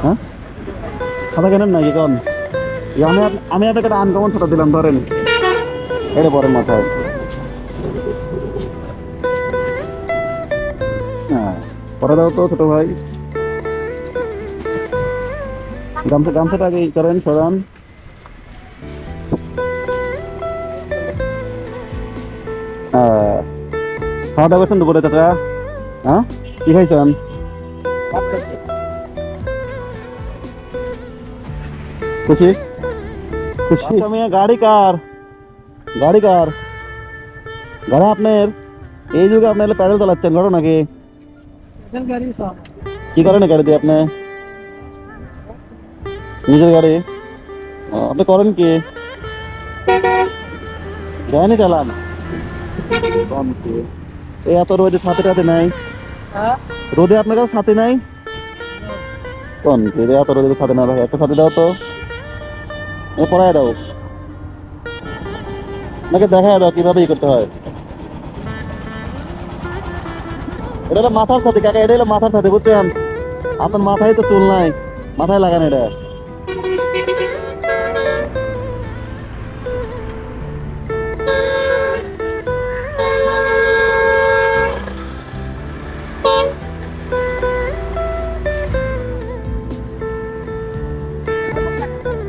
হ্যাঁ ছাতা কেনেন নাকি কোন আমি আপনাকে একটা আনকমন ছাতা দিলাম, ধরেন এটা পরেন মাথায়। হ্যাঁ পরে দাও তো ছোট ভাই, গামছাটা আগে করেন, সরান। খাওয়া দাওয়া করছেন দুপুরে চাচা? হ্যাঁ কি খাইছেন? খুশি খুশি? গাড়ি কার? গাড়ি কার? গাড়ি আপনার? এই যুগে আপনি প্যাডেল চালাচ্ছেন, ঘটনা নাকি? কি করেন গাড়ি দিয়ে আপনি? নিজের গাড়ি? আপনি করেন কি? গাড়ি চালান? এই এত রোদে ছাতে টাতে নাই? রোদে আপনার কাছে ছাতে নাই? কোন কি এত রোদে ছাতে না? একটা ছাতে দাও তো, পড়ায় দাও নাকি দেখায় দাও কিভাবে ই করতে হয়। এটা হলো মাথার সাথে কাকা, এটা হলো মাথার সাথে, বুঝছেন? আপনার মাথায় তো চুল নাই, মাথায় লাগান এটা।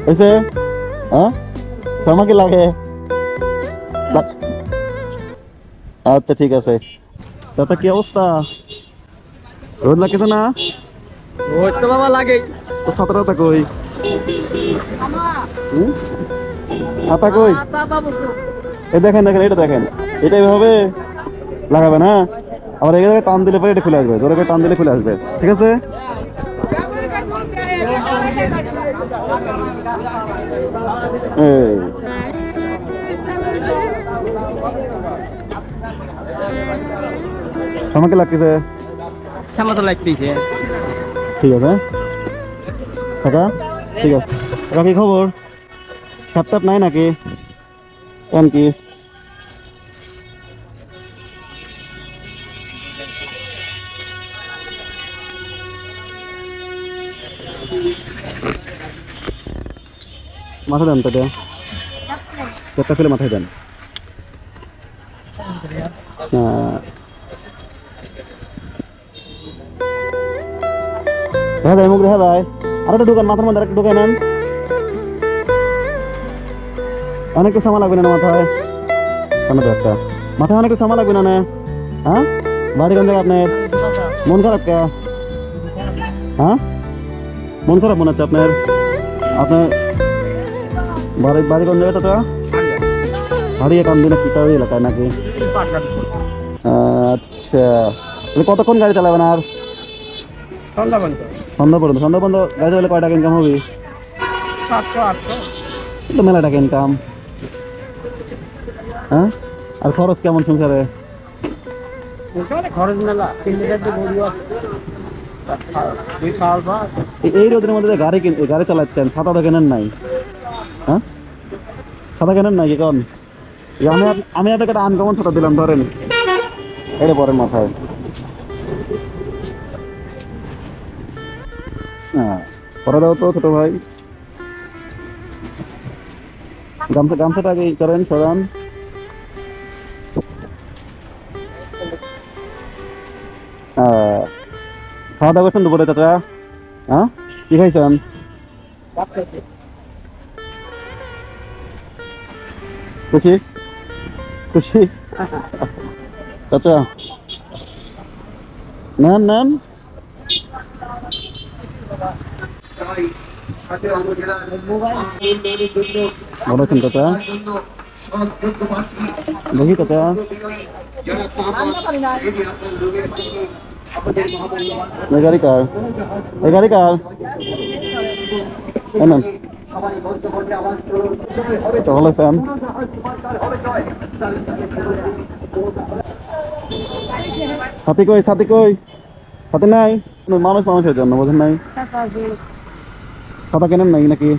হয়েছে? হ্যাঁ আমাকে লাগে। আচ্ছা ঠিক আছে। দাদা কি অবস্থা? রোদ লাগছে না? রোদ তো বাবা লাগে। তো ছাতাটা কই? ছাতা কই? এই দেখেন দেখেন, এটা দেখেন, এটা এভাবে লাগাবে না, আবার এখানে টান দিলে পরে এটা খুলে আসবে, ধরে টান দিলে খুলে আসবে, ঠিক আছে? আমাকে লাগতেছে, লাগতেছে। ঠিক আছে কাকা, ঠিক আছে কাকা। কি খবর? সাপ নাই নাকি? কেন কি? মাথা দেন তো, এটা ফেলে মাথায় দেন। দেখা যায় মুখ, দেখা যায়। আর একটা ঢুকান মাথার মধ্যে, একটা ঢুকাই নেন। অনেকটা সামা লাগবে না মাথায়? একটা মাথায় অনেকটা সামা লাগবে না? হ্যাঁ বাড়ি কোন জায়গা আপনার? মন খারাপ কে? হ্যাঁ মন খারাপ মনে হচ্ছে আপনার? আপনার বাড়ি কোন জায়গা চাচা? হারিয়ে কান্দি না শিকারি এলাকায় নাকি? আচ্ছা কতক্ষণ গাড়ি চালাবেন আর? সন্ধ্যা পর্যন্ত। সন্ধ্যা পর্যন্ত গাড়ি চালালে কয় টাকা ইনকাম হবে? 700-800 মেলা টাকা ইনকাম। হ্যাঁ আর খরচ কেমন সংসারে? খরচ মেলা, এই রোদের মধ্যে গাড়ি চালাচ্ছেন, ছাতা তো কেনেন নাই? হ্যাঁ ছাতা কেনেন নাই কি কোন? আমি আপনাকে একটা আনকমন ছাতা দিলাম, ধরেন এটা পরেন মাথায়। হ্যাঁ পরে দাও তো ছোট ভাই, গামছাটা আগে করেন, সরান। খাওয়া দাওয়া করছেন দুপুরে চাচা? হ্যাঁ কি খাইছেন? খুশি খুশি? চাচা নেন নেন। ভালো আছেন চাচা? দেখি চাচা গাড়ি কার? এই গাড়ি কার? ভালো আছেন? সাথী কই? সাথী কই? সাথে নাই? মানুষের জন্য বোঝেন নাই? ছাতা কেনেন নাই নাকি?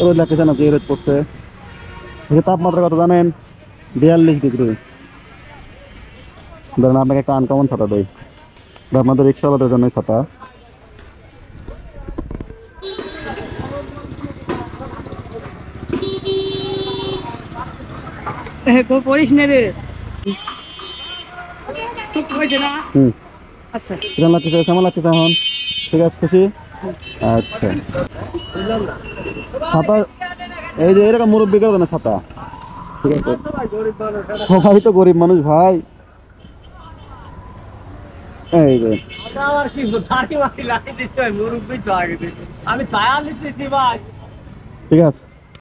রোদ লাগতেছে না? যে রোদ পড়ছে, তাপমাত্রা কত জানেন? 42 ডিগ্রি। ধরেন আপনাকে একটা আনকমন ছাতা দেয়, আপনাদের রিক্সাওয়ালাদের জন্য ছাতা। করিস না রে ঠিক হয়েছে না হুম আচ্ছা কিরম লাগতেছে কেমন লাগতেছে এখন ঠিক আছে খুশি আচ্ছা ছাতা এই যে এরকম মুরব্বী করে না ছাতা ঠিক আছে সবাই তো গরিব মানুষ ভাই এই যে আমার কি দাঁড়ি মাটি লাগিয়ে দিচ্ছে মুরব্বী তো আগে আমি ছায়া নিতেছি ভাই ঠিক আছে